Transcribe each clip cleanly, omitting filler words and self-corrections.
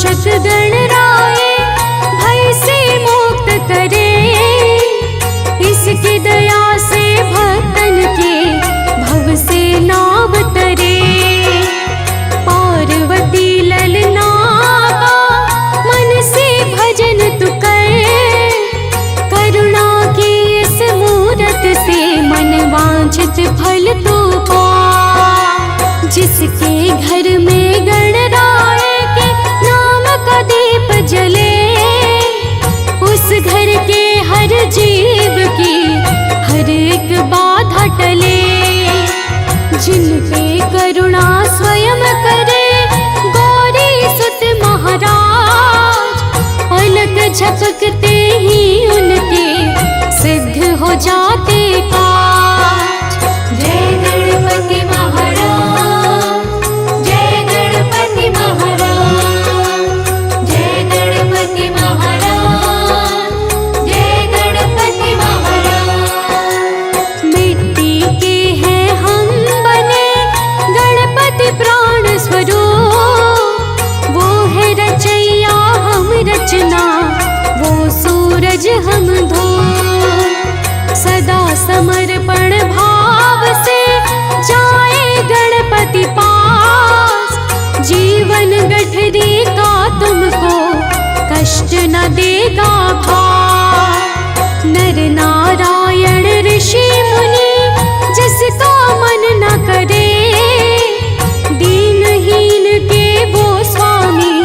रक्षक गणराए भय से मुक्त करे। इसकी दया से भक्तन के भव से नाव तरे। पार्वती ललना का मन से भजन तू कर। करुणा की इस मूरत से मन वांछित फल तू पा। जिसके घर में गणराए के नाम का दीप जले, उस घर के हर जीव की हर एक बाधा टले। जिन पे करुणा स्वयं करे गौरी सुत महाराज, पलक झपकते ही उनके सिद्ध हो जाते काज। जय गणपति महाराज, जय गणपति महाराज, जय गणपति महाराज, जय गणपति महाराज। मिट्टी के हैं हम बने गणपति प्राण स्वरूप। वो है रचैया हम रचना, वो सूरज हम धूप। सदा समर्पण भाव से जाए गणपति पास। जीवन गठरी का तुमको कष्ट न देगा भार। नर नारायण ऋषि मुनि जिसका मन न करे, दीनहीन के वो स्वामी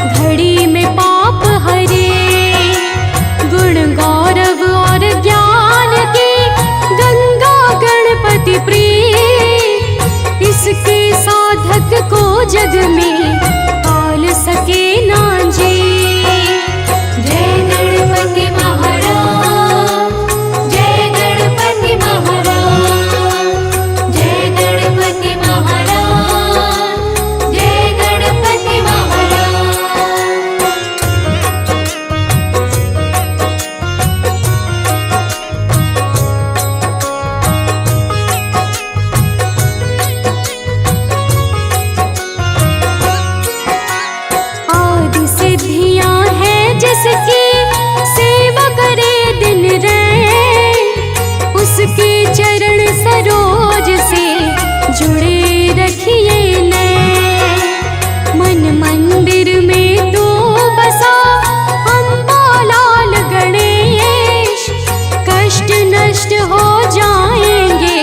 घड़ी में पाप हरे। गुण गौरव और ज्ञान की गंगा गणपति प्रिय, इसके साधक को जग में पाल सके ना जी। जय गणपति महाराज, जय गणपति महाराज, जय गणपति महाराज, जय गणपति महाराज। आदि सिद्धियां हैं जिसकी सेवा करे दिन रैन, उसके चरण सरोज से जुड़े रखिए नैन। मन मंदिर में तू बसा अम्बालाल गणेश, कष्ट नष्ट हो जाएंगे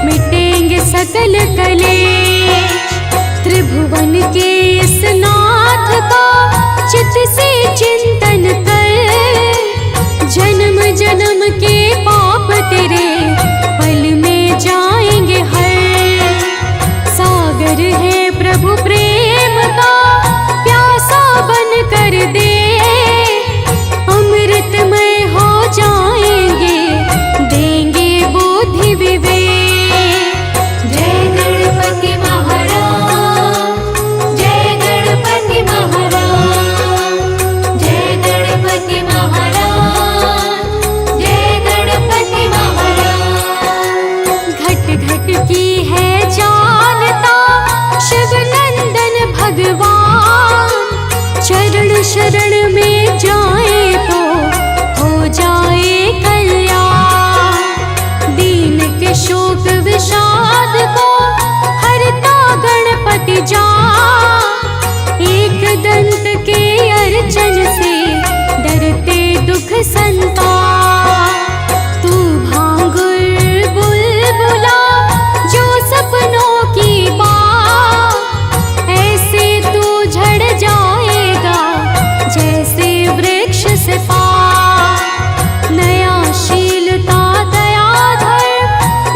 मिटेंगे सकल कलेश। त्रिभुवन के इस नाथ का चित से चिंतन कर। जन्म जन्म के पाप तेरे पल में जाएंगे हर। सागर है प्रभु प्रेम का प्यासा बन कर दे, अमृतमय हो जाएंगे देंगे बुद्धि विवेक। जय गणपति महाराज, जय गणपति महाराज, जय गणपति महाराज, जय गणपति महाराज। घट घट की है जानता शिव नंदन भगवान। चरण शरण में जाए तो हो जाए कल्याण। दीन के शोक विषाद को हरता गणपति जान। एक दंत के अर्चन से डरते दुख संताप। तू भांगुर बुलबुला जो सपनों की बात, ऐसे तू झड़ जाएगा जैसे वृक्ष से पात। नया शीलता दयाधर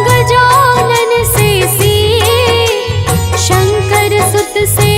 गजानन से सी, शंकर सुत से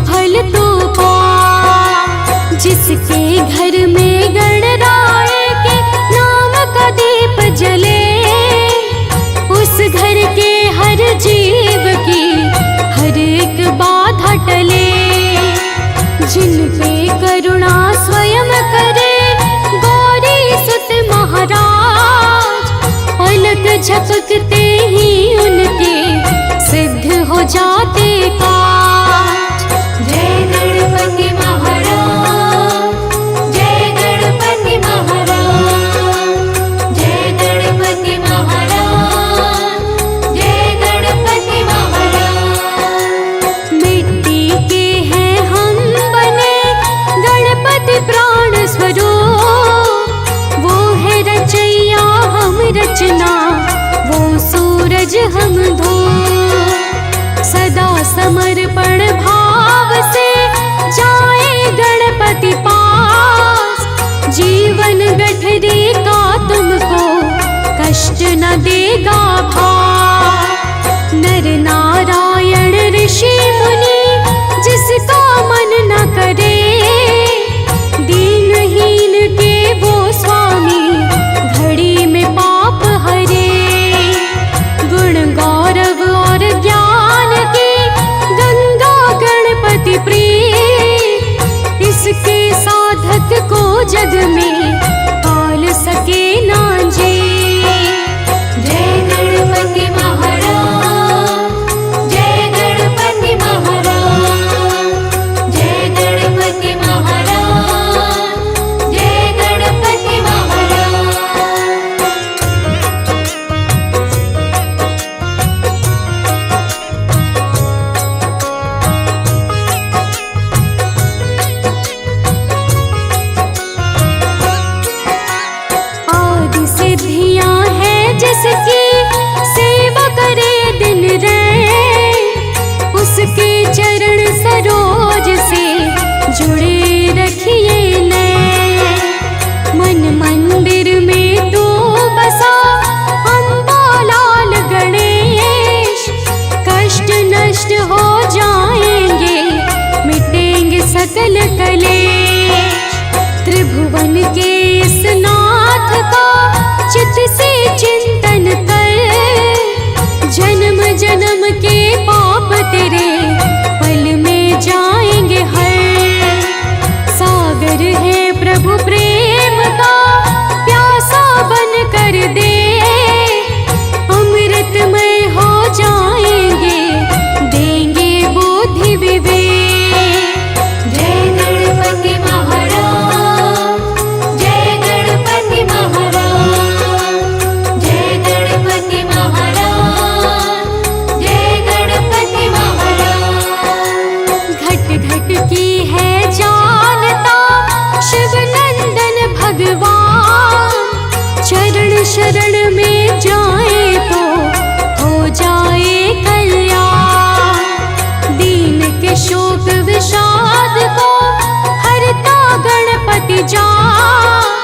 फल तो पा। जिसके घर में गणराय के नाम का दीप जले, उस घर के हर जीव की हर एक बाधा टले। जिन पे करुणा स्वयं करे गौरी सुत महाराज, पलक झपकते ही उनके सिद्ध हो जाते काज। जय गणपति महाराज, जय गणपति महाराज, जय गणपति महाराज, जय गणपति महाराज। मिट्टी के हैं हम बने गणपति प्राण स्वरूप, वो है रचैया हम रचना, वो सूरज हम धूप। सदा समर्पण भाव से जाए गणपति पास, जीवन गठरी का तुमको कष्ट न देगा भार। नर नारायण ऋषि मुनि जिसका मन न करे, दीनहीन के वो स्वामी घड़ी में पाप हरे। गुण गौरव और ज्ञान की गंगा गणपति प्रिय, इसके साधक को जग में पाल सके ना जी। जय गणपति महाराज, जय गणपति महाराज, जय गणपति महाराज, जय गणपति महाराज। आदि सिद्धियां हैं जिसकी सेवा करे दिन रैन, उसके चरण सरोज से जुड़े रखिए नैन। मन मंदिर में तू बसा अम्बालाल गणेश, कष्ट नष्ट हो जाएंगे मिटेंगे सकल कलेश। त्रिभुवन के इस नाथ का चित से चिंतन कर, जन्म जन्म के पाप तेरे पल में जाएंगे हर। सागर है प्रभु प्रेम का प्यासा बन कर दे, अमृतमय हो जाएंगे देंगे बुद्धि विवेक। जय गणपति महाराज, जय गणपति महाराज, जय गणपति महाराज, जय गणपति महाराज। घट घट की है जानता शिव नंदन भगवान, चरण शरण में जाए तो हो जाए कल्याण। दीन के शोक विषाद को हरता गणपति जान,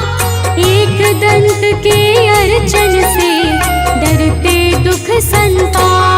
एक दंत के अर्चन से डरते दुख संतान।